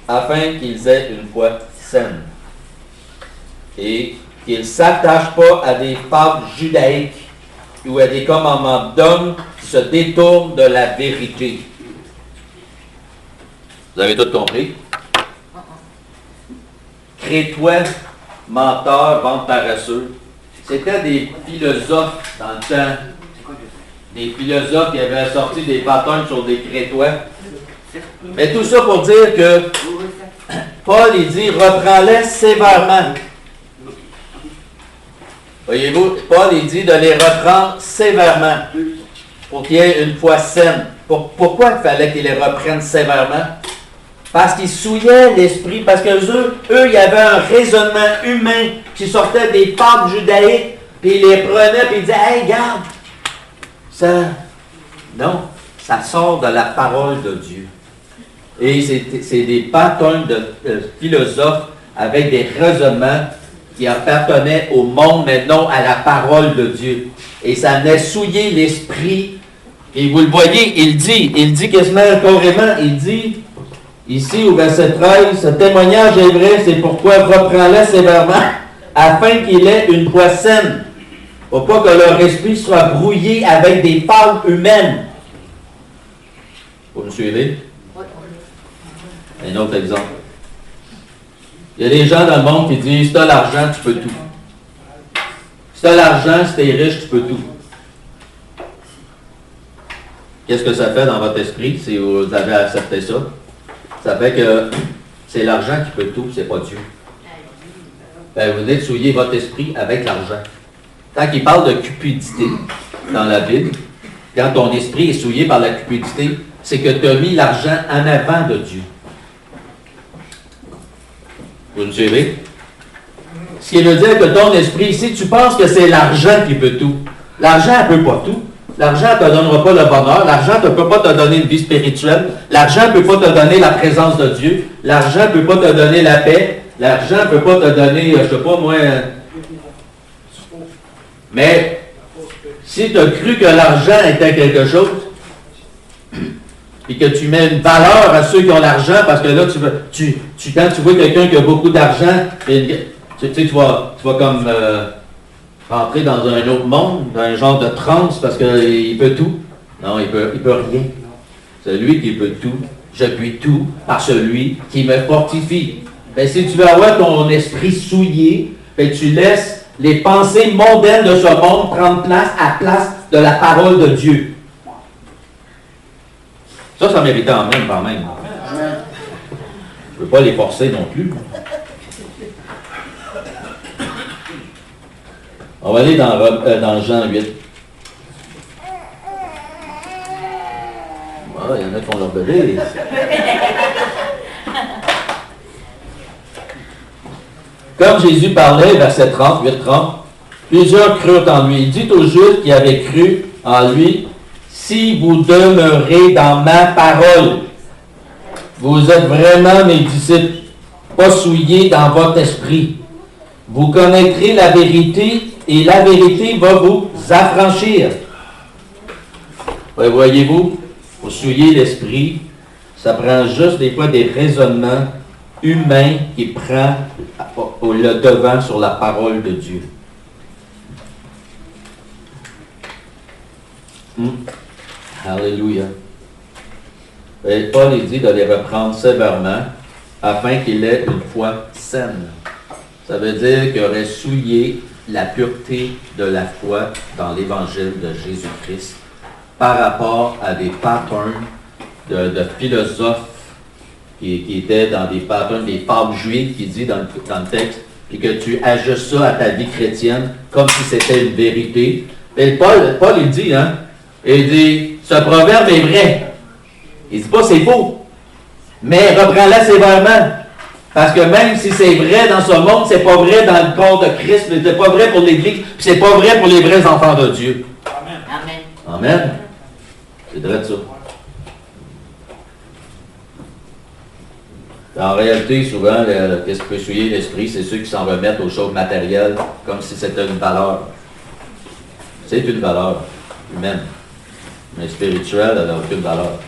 afin qu'ils aient une foi saine. Et qu'il ne s'attache pas à des fables judaïques ou à des commandements d'hommes qui se détournent de la vérité. Vous avez tout compris? Crétois, menteurs, ventes paresseux. C'était des philosophes dans le temps. Des philosophes qui avaient sorti des patterns sur des Crétois. Mais tout ça pour dire que Paul, il dit, reprends-les sévèrement. Voyez-vous, Paul, il dit de les reprendre sévèrement pour qu'il y ait une foi saine. Pourquoi il fallait qu'il les reprenne sévèrement? Parce qu'ils souillaient l'esprit, parce que eux, il y avait un raisonnement humain qui sortait des fables judaïques, puis ils les prenaient, puis ils disaient, hey, regarde, ça, non, ça sort de la parole de Dieu. Et c'est des patterns de philosophes avec des raisonnements qui appartenaient au monde, mais non à la parole de Dieu. Et ça venait souiller l'esprit. Et vous le voyez, il dit quasiment carrément, il dit, ici au verset 13, ce témoignage est vrai, c'est pourquoi reprends-le sévèrement, afin qu'il ait une foi saine, pour pas que leur esprit soit brouillé avec des fables humaines. Vous me suivez? Un autre exemple. Il y a des gens dans le monde qui disent, si tu as l'argent, tu peux tout. Si tu as l'argent, si tu es riche, tu peux tout. Qu'est-ce que ça fait dans votre esprit si vous avez accepté ça? Ça fait que c'est l'argent qui peut tout, c'est pas Dieu. Ben, vous venez de souiller votre esprit avec l'argent. Quand il parle de cupidité dans la Bible, quand ton esprit est souillé par la cupidité, c'est que tu as mis l'argent en avant de Dieu. Vous me suivez? Ce qui veut dire que ton esprit, si tu penses que c'est l'argent qui peut tout, l'argent ne peut pas tout. L'argent ne te donnera pas le bonheur. L'argent ne peut pas te donner une vie spirituelle. L'argent ne peut pas te donner la présence de Dieu. L'argent ne peut pas te donner la paix. L'argent ne peut pas te donner, je ne sais pas moi... Mais si tu as cru que l'argent était quelque chose, et que tu mets une valeur à ceux qui ont l'argent, parce que là, quand tu vois quelqu'un qui a beaucoup d'argent, tu vas comme rentrer dans un autre monde, dans un genre de transe, parce qu'il peut tout. Non, il peut rien. C'est lui qui peut tout. Je puis tout par celui qui me fortifie. Ben, si tu veux avoir ton esprit souillé, ben, tu laisses les pensées mondaines de ce monde prendre place à place de la parole de Dieu. Ça méritait en même quand même. Je ne peux pas les forcer non plus. On va aller dans Jean 8. Ah, il y en a qui ont leur bébé. Comme Jésus parlait, verset 30, 8-30, plusieurs crurent en lui. Il dit aux Juifs qui avaient cru en lui, si vous demeurez dans ma parole, vous êtes vraiment mes disciples, pas souillés dans votre esprit. Vous connaîtrez la vérité et la vérité va vous affranchir. Ouais, voyez-vous, pour souiller l'esprit, ça prend juste des fois des raisonnements humains qui prennent le devant sur la parole de Dieu. Alléluia. Et Paul il dit de les reprendre sévèrement afin qu'il ait une foi saine. Ça veut dire qu'il aurait souillé la pureté de la foi dans l'évangile de Jésus-Christ par rapport à des patterns de philosophes qui étaient dans des patterns, des fables juives qui dit dans le texte, et que tu ajustes ça à ta vie chrétienne comme si c'était une vérité. Et Paul il dit, hein, il dit, ce proverbe est vrai. Il dit pas c'est faux, mais reprends-la sévèrement. Parce que même si c'est vrai dans ce monde, c'est pas vrai dans le corps de Christ, mais c'est pas vrai pour l'Église, puis c'est pas vrai pour les vrais enfants de Dieu. Amen. Amen. C'est vrai de ça. En réalité, souvent, qu'est-ce qui peut souiller l'esprit, c'est ceux qui s'en remettent aux choses matérielles comme si c'était une valeur. C'est une valeur humaine. Mais spirituelle, elle n'a aucune valeur.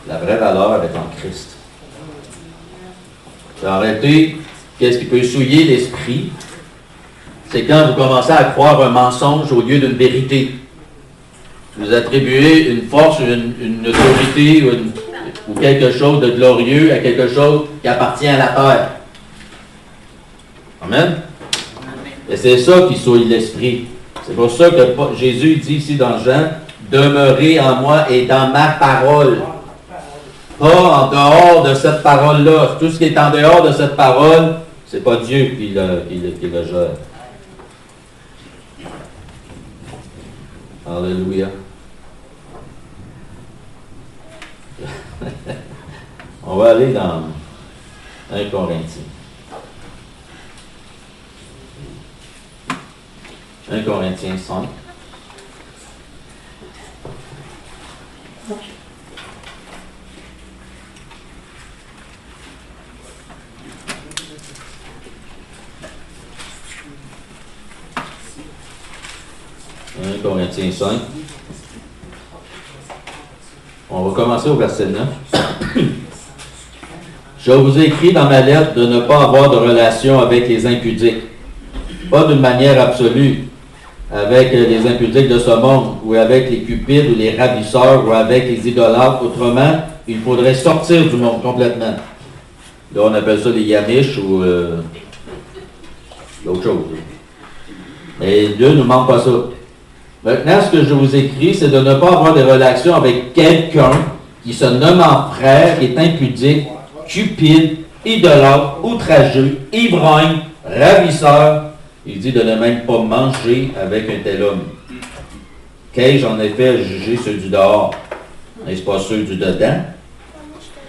La vraie valeur est en Christ. En réalité, qu'est-ce qui peut souiller l'esprit? C'est quand vous commencez à croire un mensonge au lieu d'une vérité. Vous attribuez une force, une autorité ou quelque chose de glorieux à quelque chose qui appartient à la terre. Amen? Et c'est ça qui souille l'esprit. C'est pour ça que Jésus dit ici dans Jean, « Demeurez en moi et dans ma parole. » Pas en dehors de cette parole-là. Tout ce qui est en dehors de cette parole, c'est pas Dieu qui le gère. Alléluia. On va aller dans 1 Corinthiens. 1 Corinthiens 5. Corinthiens 5. On va commencer au verset 9. Je vous écris dans ma lettre de ne pas avoir de relation avec les impudiques, pas d'une manière absolue, avec les impudiques de ce monde, ou avec les cupides, ou les ravisseurs, ou avec les idolâtres. Autrement, il faudrait sortir du monde complètement. Là, on appelle ça les Yamish ou d'autres choses. Mais Dieu ne nous manque pas ça. Maintenant, ce que je vous écris, c'est de ne pas avoir de relation avec quelqu'un qui se nomme en frère, qui est impudique, cupide, idolâtre, outrageux, ivrogne, ravisseur. Il dit de ne même pas manger avec un tel homme. Qu'ai-je en effet à juger ceux du dehors? N'est-ce pas ceux du dedans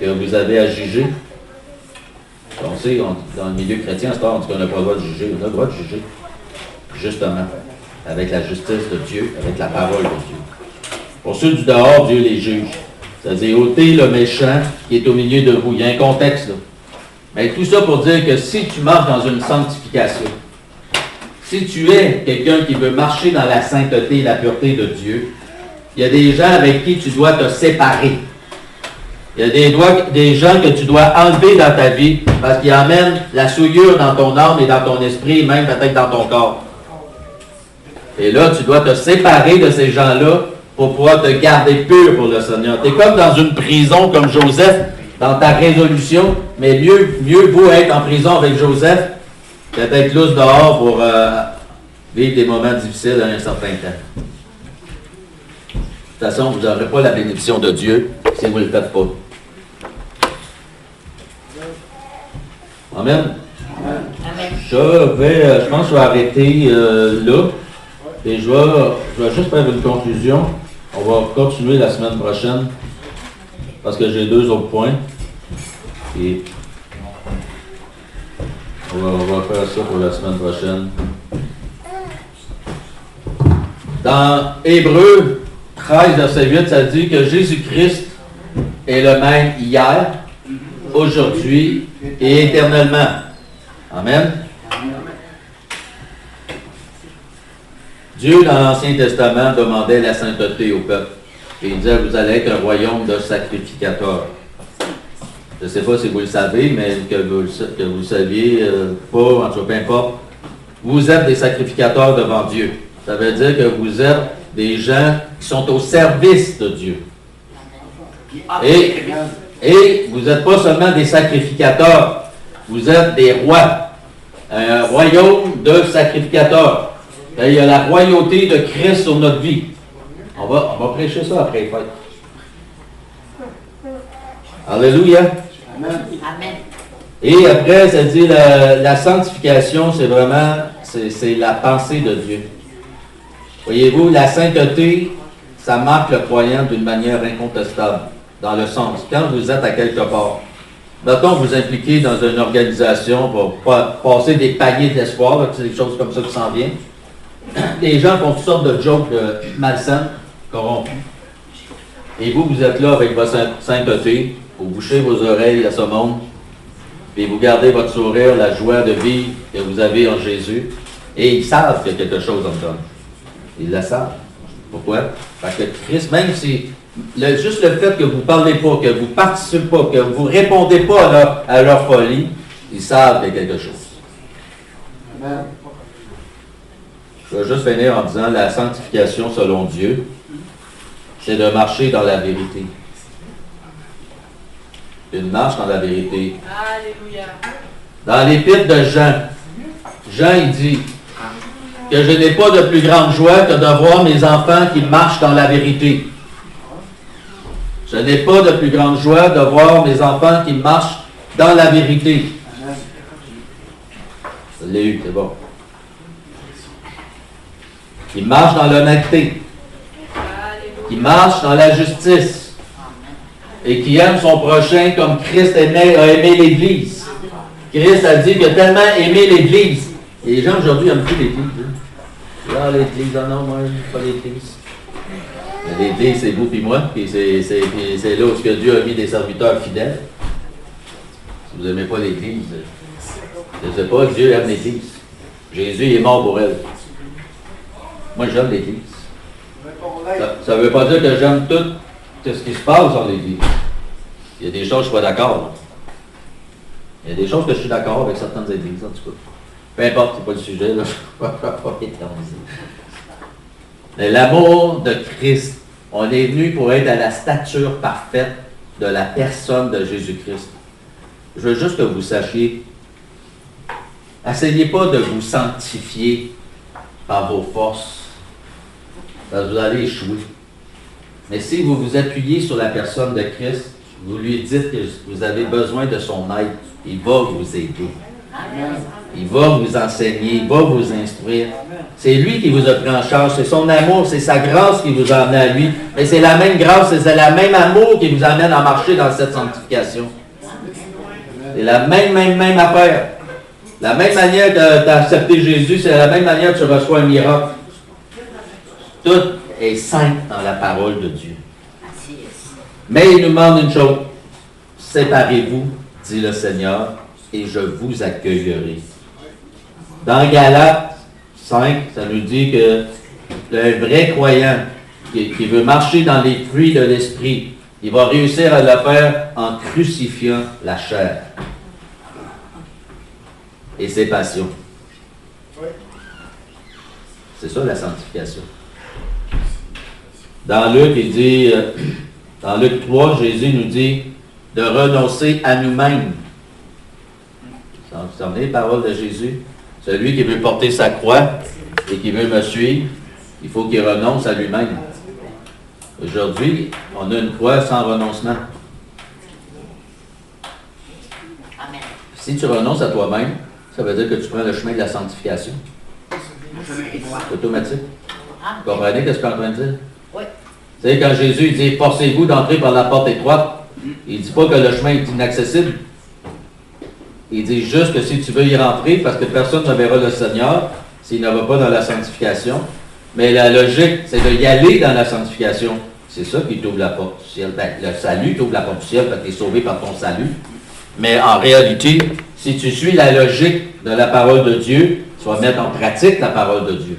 que vous avez à juger? On sait, dans le milieu chrétien, on dit qu'on n'a pas le droit de juger. On a le droit de juger, justement, avec la justice de Dieu, avec la parole de Dieu. Pour ceux du dehors, Dieu les juge. C'est-à-dire, ôtez le méchant qui est au milieu de vous. Il y a un contexte là. Mais tout ça pour dire que si tu marches dans une sanctification, si tu es quelqu'un qui veut marcher dans la sainteté et la pureté de Dieu, il y a des gens avec qui tu dois te séparer. Il y a des gens que tu dois enlever dans ta vie parce qu'ils amènent la souillure dans ton âme et dans ton esprit, même peut-être dans ton corps. Et là, tu dois te séparer de ces gens-là pour pouvoir te garder pur pour le Seigneur. Tu es comme dans une prison comme Joseph, dans ta résolution, mais mieux vaut être en prison avec Joseph que d'être lousse dehors pour vivre des moments difficiles à un certain temps. De toute façon, vous n'aurez pas la bénédiction de Dieu si vous ne le faites pas. Amen. Je pense que je vais arrêter là. Et je vais juste faire une conclusion. On va continuer la semaine prochaine parce que j'ai 2 autres points. Et on va faire ça pour la semaine prochaine. Dans Hébreux 13, verset 8, ça dit que Jésus-Christ est le même hier, aujourd'hui et éternellement. Amen. Dieu, dans l'Ancien Testament, demandait la sainteté au peuple. Et il disait, vous allez être un royaume de sacrificateurs. Je ne sais pas si vous le savez, mais que vous le saviez pas, en tout cas, peu importe. Vous êtes des sacrificateurs devant Dieu. Ça veut dire que vous êtes des gens qui sont au service de Dieu. Et vous n'êtes pas seulement des sacrificateurs, vous êtes des rois. Un royaume de sacrificateurs. Il y a la royauté de Christ sur notre vie. On va prêcher ça après les fêtes. Alléluia. Amen. Et après, ça dit la sanctification, c'est vraiment c'est la pensée de Dieu. Voyez-vous, la sainteté, ça marque le croyant d'une manière incontestable. Dans le sens, quand vous êtes à quelque part, mettons vous impliquez dans une organisation pour passer des paniers d'espoir, c'est des choses comme ça qui s'en viennent. Les gens font toutes sortes de jokes malsaines, corrompus. Et vous êtes là avec votre sainteté, vous bouchez vos oreilles à ce monde, et vous gardez votre sourire, la joie de vivre que vous avez en Jésus. Et ils savent qu'il y a quelque chose en dedans. Ils le savent. Pourquoi? Parce que Christ, même si juste le fait que vous ne parlez pas, que vous ne participez pas, que vous ne répondez pas à leur folie, Ils savent qu'il y a quelque chose. Amen. Je vais juste finir en disant la sanctification selon Dieu, c'est de marcher dans la vérité. Une marche dans la vérité. Alléluia. Dans l'épître de Jean, Jean il dit que je n'ai pas de plus grande joie que de voir mes enfants qui marchent dans la vérité. Je n'ai pas de plus grande joie de voir mes enfants qui marchent dans la vérité. Je l'ai eu, c'est bon. Qui marchent dans l'honnêteté. Qui marchent dans la justice. Et qui aime son prochain comme Christ a aimé l'Église. Christ a dit qu'il a tellement aimé l'Église. Et les gens aujourd'hui n'aiment plus l'Église. Hein? Là, l'Église, non, moi, pas l'Église. L'Église, c'est vous puis moi, puis c'est là où Dieu a mis des serviteurs fidèles. Si vous n'aimez pas l'Église, je ne sais pas, Dieu aime l'Église. Jésus est mort pour elle. Moi, j'aime l'Église. Ça ne veut pas dire que j'aime tout ce qui se passe dans l'Église. Il y a des choses que je ne suis pas d'accord. Il y a des choses que je suis d'accord avec certaines églises, en tout cas. Peu importe, ce n'est pas le sujet, là. Je ne vais pas éterniser. Mais l'amour de Christ, on est venu pour être à la stature parfaite de la personne de Jésus-Christ. Je veux juste que vous sachiez, essayez pas de vous sanctifier par vos forces, parce que vous allez échouer. Mais si vous vous appuyez sur la personne de Christ, vous lui dites que vous avez besoin de son aide, il va vous aider. Il va vous enseigner, il va vous instruire. C'est lui qui vous a pris en charge, c'est son amour, c'est sa grâce qui vous a amené à lui. Mais c'est la même grâce, c'est le même amour qui vous amène à marcher dans cette sanctification. C'est la même affaire. La même manière d'accepter Jésus, c'est la même manière que tu reçois un miracle. Tout est saint dans la parole de Dieu. Mais il nous demande une chose. Séparez-vous, dit le Seigneur, et je vous accueillerai. Dans Galates 5, ça nous dit que le vrai croyant qui veut marcher dans les fruits de l'esprit, il va réussir à le faire en crucifiant la chair et ses passions. C'est ça la sanctification. Dans Luc, il dit, dans Luc 3, Jésus nous dit de renoncer à nous-mêmes. Vous vous souvenez les paroles de Jésus? Celui qui veut porter sa croix et qui veut me suivre, il faut qu'il renonce à lui-même. Aujourd'hui, on a une croix sans renoncement. Amen. Si tu renonces à toi-même, ça veut dire que tu prends le chemin de la sanctification. C'est automatique. Vous comprenez ce que je suis en train de dire? Oui. Vous savez, quand Jésus dit « Forcez-vous d'entrer par la porte étroite », il ne dit pas que le chemin est inaccessible. Il dit juste que si tu veux y rentrer, parce que personne ne verra le Seigneur s'il ne va pas dans la sanctification, mais la logique, c'est de y aller dans la sanctification. C'est ça qui t'ouvre la porte du ciel. Ben, le salut t'ouvre la porte du ciel, parce que tu es sauvé par ton salut. Mais en réalité, si tu suis la logique de la parole de Dieu, tu vas mettre en pratique la parole de Dieu.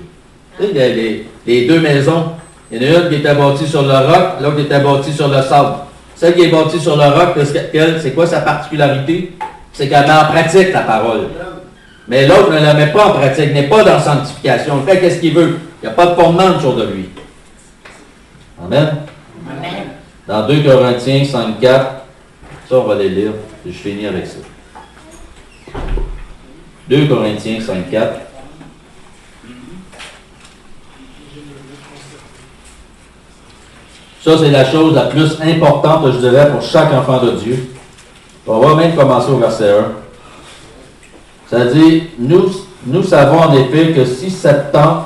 Tu sais, les deux maisons, il y en a une qui était bâtie sur le roc, l'autre qui était bâtie sur le sable. Celle qui est bâtie sur le roc, c'est quoi sa particularité? C'est qu'elle met en pratique la parole. Mais l'autre ne la met pas en pratique, n'est pas dans la sanctification. Il fait qu'est-ce qu'il veut. Il n'y a pas de fondement autour de lui. Amen. Amen. Dans 2 Corinthiens 5, 4, ça on va les lire, je finis avec ça. 2 Corinthiens 5, 4. Ça, c'est la chose la plus importante, je dirais, pour chaque enfant de Dieu. On va même commencer au verset 1. Ça dit, nous savons en effet que si cette tente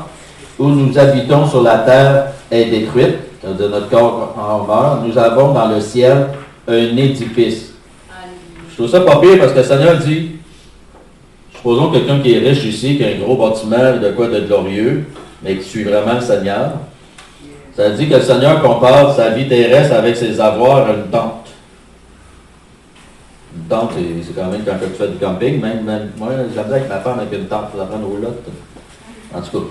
où nous habitons sur la terre est détruite, c'est-à-dire notre corps en meurt, nous avons dans le ciel un édifice. Je trouve ça pas pire parce que le Seigneur dit, supposons quelqu'un qui est riche ici, qui a un gros bâtiment de quoi de glorieux, mais qui suit vraiment le Seigneur. Ça dit que le Seigneur compare sa vie terrestre avec ses avoirs à une tente. Une tente, c'est quand même quand tu fais du camping, même moi, j'aime bien avec ma femme avec une tente pour la prendre aux lottes. En tout cas,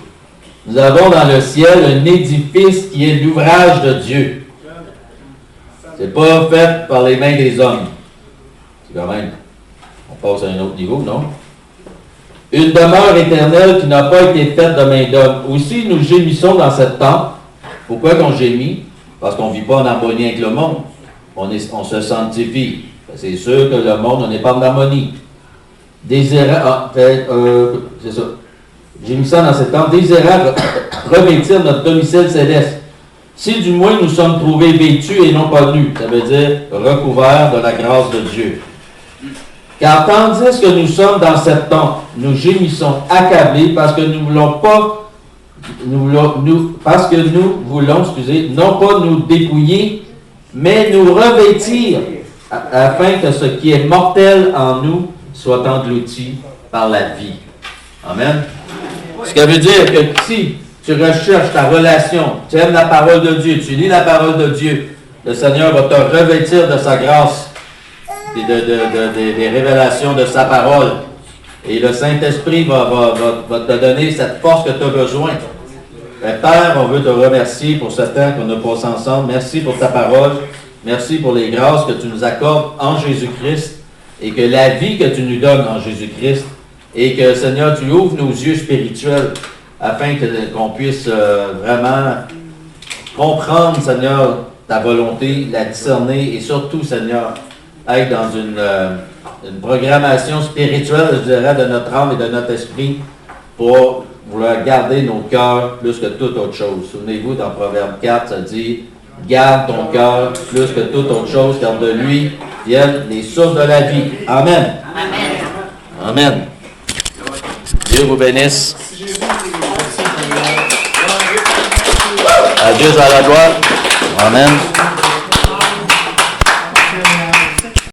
nous avons dans le ciel un édifice qui est l'ouvrage de Dieu. C'est pas fait par les mains des hommes. C'est quand même, on passe à un autre niveau, non? Une demeure éternelle qui n'a pas été faite de main d'homme. Aussi, nous gémissons dans cette tente. Pourquoi qu'on gémit? Parce qu'on ne vit pas en harmonie avec le monde. On se sanctifie. C'est sûr que le monde, on n'est pas en harmonie. Désirant, c'est ça. Gémissant dans cette tente, désirant revêtir notre domicile céleste. Si du moins nous sommes trouvés vêtus et non pas nus, ça veut dire recouverts de la grâce de Dieu. Car tandis que nous sommes dans cette tente, nous gémissons accablés parce que nous voulons pas, parce que nous voulons, non pas nous dépouiller, mais nous revêtir, afin que ce qui est mortel en nous soit englouti par la vie. Amen. Ce qui veut dire que si tu recherches ta relation, tu aimes la parole de Dieu, tu lis la parole de Dieu, le Seigneur va te revêtir de sa grâce, des révélations de sa parole. Et le Saint-Esprit va te donner cette force que tu as besoin. Père, on veut te remercier pour ce temps qu'on a passé ensemble. Merci pour ta parole. Merci pour les grâces que tu nous accordes en Jésus-Christ et que la vie que tu nous donnes en Jésus-Christ et que, Seigneur, tu ouvres nos yeux spirituels afin qu'on puisse vraiment comprendre, Seigneur, ta volonté, la discerner et surtout, Seigneur, être dans une programmation spirituelle, je dirais, de notre âme et de notre esprit pour vouloir garder nos cœurs plus que toute autre chose. Souvenez-vous, dans Proverbe 4, ça dit « Garde ton cœur plus que toute autre chose, car de lui viennent les sources de la vie. » Amen. Amen. Amen. Dieu vous bénisse. À Dieu à la gloire. Amen.